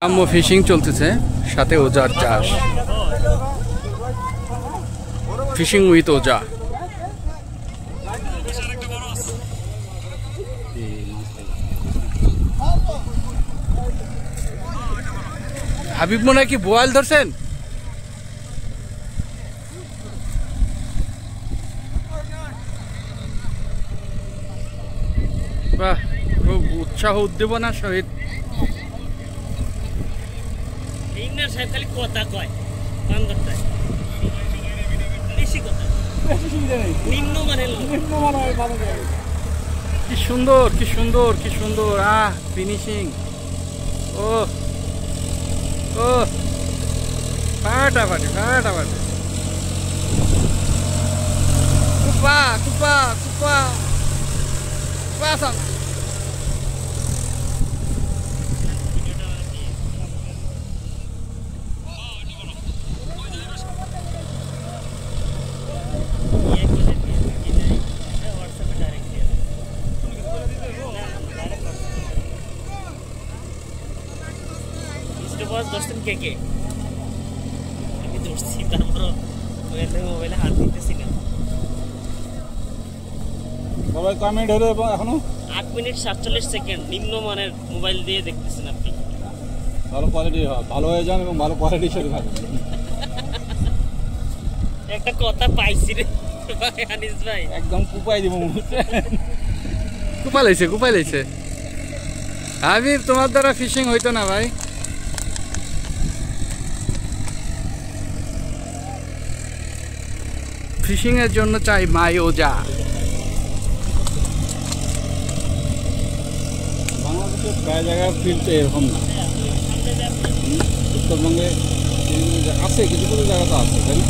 গ্রাম্য ফিশিং চলতেছে, সাথে ওজার চাষ। ফিশিং উইথ ওজা। হাবিব মনে হয় কি বোয়াল ধরছেন? বাহ, খুব উৎসাহ উদ্দীপনার সহিত কি সুন্দর, কি সুন্দর, কি সুন্দর। ফিনিশিং। ও ও ফাটাফাটি ফাটাফাটি। কুপা কুপা কুপা পাসান। কে আমি ধরছি, তারপর মোবাইলে হাত দিতেছি না। সবাই কমেন্ট হলো এখনো 8 মিনিট 47 সেকেন্ড নিম্নমানের মোবাইল দিয়ে দেখতেছেন আপনি। ভালো কোয়ালিটি ভালো হয়ে যান এবং ভালো কোয়ালিটির সাথে থাকুন। একটা কথা পাইছি রে ভাই আনিস ভাই, একদম কুপাই দিব মুহূর্তে। কুপা লাইছে, কুপা লাইছে। হাবিব, তোমার দ্বারা ফিশিং হইতো না ভাই। ফিশিং এর জন্য চাই মাই ওজা। বাংলাদেশের প্রায় জায়গায় ফিল্ড তো এরকম না। উত্তরবঙ্গে আছে, কিছু কিছু জায়গা তো আছে, তাই না?